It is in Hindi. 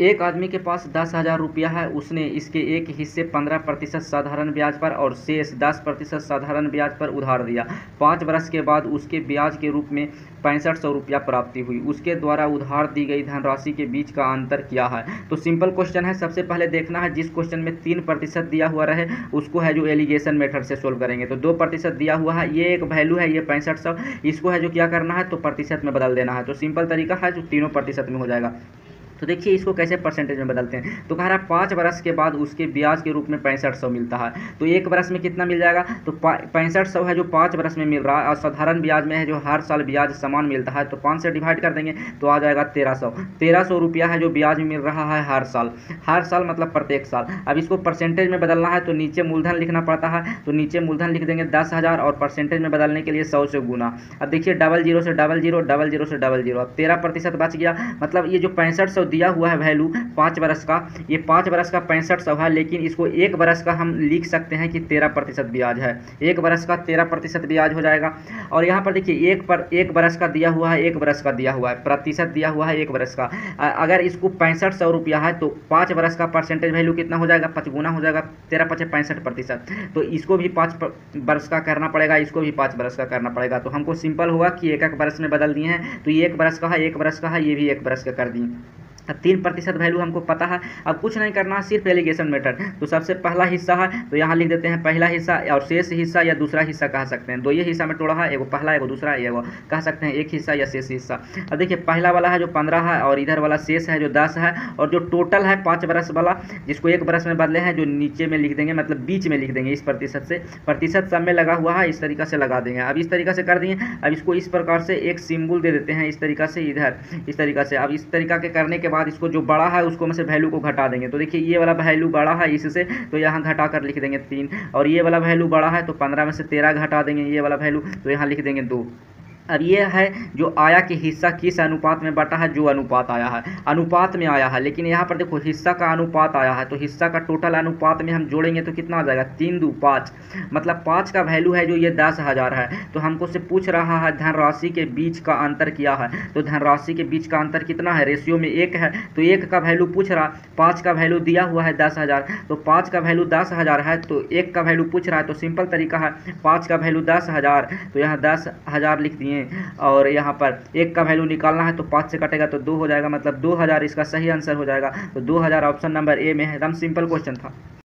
एक आदमी के पास 10,000 रुपया है। उसने इसके एक हिस्से 15% साधारण ब्याज पर और शेष 10% साधारण ब्याज पर उधार दिया। 5 वर्ष के बाद उसके ब्याज के रूप में 6500 रुपया प्राप्ति हुई। उसके द्वारा उधार दी गई धनराशि के बीच का अंतर क्या है। तो सिंपल क्वेश्चन है। सबसे पहले देखना है जिस क्वेश्चन में 3% दिया हुआ रहे उसको है जो एलिगेशन मेथड से सोल्व करेंगे। तो 2% दिया हुआ है, ये एक वैल्यू है, ये 6500, इसको है जो क्या करना है तो प्रतिशत में बदल देना है। तो सिंपल तरीका है जो तीनों प्रतिशत में हो जाएगा। तो देखिए इसको कैसे परसेंटेज में बदलते हैं। तो कह रहा है 5 वर्ष के बाद उसके ब्याज के रूप में 6500 मिलता है। तो एक वर्ष में कितना मिल जाएगा तो 6500 है जो 5 वर्ष में मिल रहा है और साधारण ब्याज में है जो हर साल ब्याज समान मिलता है। तो 5 से डिवाइड कर देंगे तो आ जाएगा 1300 रुपया है जो ब्याज मिल रहा है हर साल मतलब प्रत्येक साल। अब इसको परसेंटेज में बदलना है तो नीचे मूलधन लिखना पड़ता है। तो नीचे मूलधन लिख देंगे 10,000 और परसेंटेज में बदलने के लिए 100 से गुना। अब देखिए 00 से 00, 00 से 00, अब 13% बच गया। मतलब ये जो 6500 दिया हुआ है वैल्यू 5 वर्ष का, ये 5 वर्ष का 6500 है, लेकिन इसको एक वर्ष का हम लिख सकते हैं कि 13% ब्याज है। एक वर्ष का 13% ब्याज हो जाएगा। और यहाँ पर देखिए एक वर्ष का दिया हुआ है, एक वर्ष का दिया हुआ है, प्रतिशत दिया हुआ है एक वर्ष का। अगर इसको 6500 रुपया है तो 5 वर्ष का परसेंटेज वैल्यू कितना हो जाएगा 5 गुना हो जाएगा, 13 5 65%। तो इसको भी 5 वर्ष का करना पड़ेगा, इसको भी 5 वर्ष का करना पड़ेगा। तो हमको सिंपल होगा कि एक एक वर्ष में बदल दिए हैं। तो ये 1 वर्ष का है, 1 वर्ष का है, ये भी 1 वर्ष का कर दिए। अब 3% वैल्यू हमको पता है। अब कुछ नहीं करना है, सिर्फ एलिगेशन मेथड। तो सबसे पहला हिस्सा है तो यहाँ लिख देते हैं पहला हिस्सा, और शेष हिस्सा या दूसरा हिस्सा कह सकते हैं। दो ये हिस्सा में तोड़ा है, एगो पहला एगो दूसरा, एगो कह सकते हैं एक हिस्सा या शेष हिस्सा। अब देखिए पहला वाला है जो 15 है और इधर वाला शेष है जो 10 है, और जो टोटल है 5 वर्ष वाला जिसको 1 वर्ष में बदले हैं जो नीचे में लिख देंगे, मतलब बीच में लिख देंगे इस प्रतिशत से। प्रतिशत सब में लगा हुआ है, इस तरीका से लगा देंगे। अब इस तरीका से कर दिए। अब इसको इस प्रकार से एक सिंबल दे देते हैं इस तरीका से, इधर इस तरीका से। अब इस तरीका के करने के बाद इसको जो बड़ा है उसको में से वैल्यू को घटा देंगे। तो देखिए ये वाला वैल्यू बड़ा है इससे, तो यहाँ घटा कर लिख देंगे 3, और ये वाला वैल्यू बड़ा है तो 15 में से 13 घटा देंगे ये वाला वैल्यू, तो यहाँ लिख देंगे 2। अब ये है जो आया कि हिस्सा किस अनुपात में बटा है, जो अनुपात आया है अनुपात में आया है। लेकिन यहाँ पर देखो हिस्सा का अनुपात आया है, तो हिस्सा का टोटल अनुपात में हम जोड़ेंगे तो कितना आ जाएगा 3 2 5, मतलब 5 का वैल्यू है जो ये 10,000 है। तो हमको से पूछ रहा है धनराशि के बीच का अंतर क्या है। तो धनराशि के बीच का अंतर कितना है, रेशियो में 1 है। तो 1 का वैल्यू पूछ रहा, 5 का वैल्यू दिया हुआ है 10,000, तो 5 का वैल्यू 10,000 है, तो 1 का वैल्यू पूछ रहा है। तो सिंपल तरीका है 5 का वैल्यू 10,000, तो यहाँ 10,000 लिख दिए, और यहाँ पर 1 का वैल्यू निकालना है तो 5 से कटेगा तो 2 हो जाएगा, मतलब 2000 इसका सही आंसर हो जाएगा। तो 2000 ऑप्शन नंबर ए में है। एकदम सिंपल क्वेश्चन था।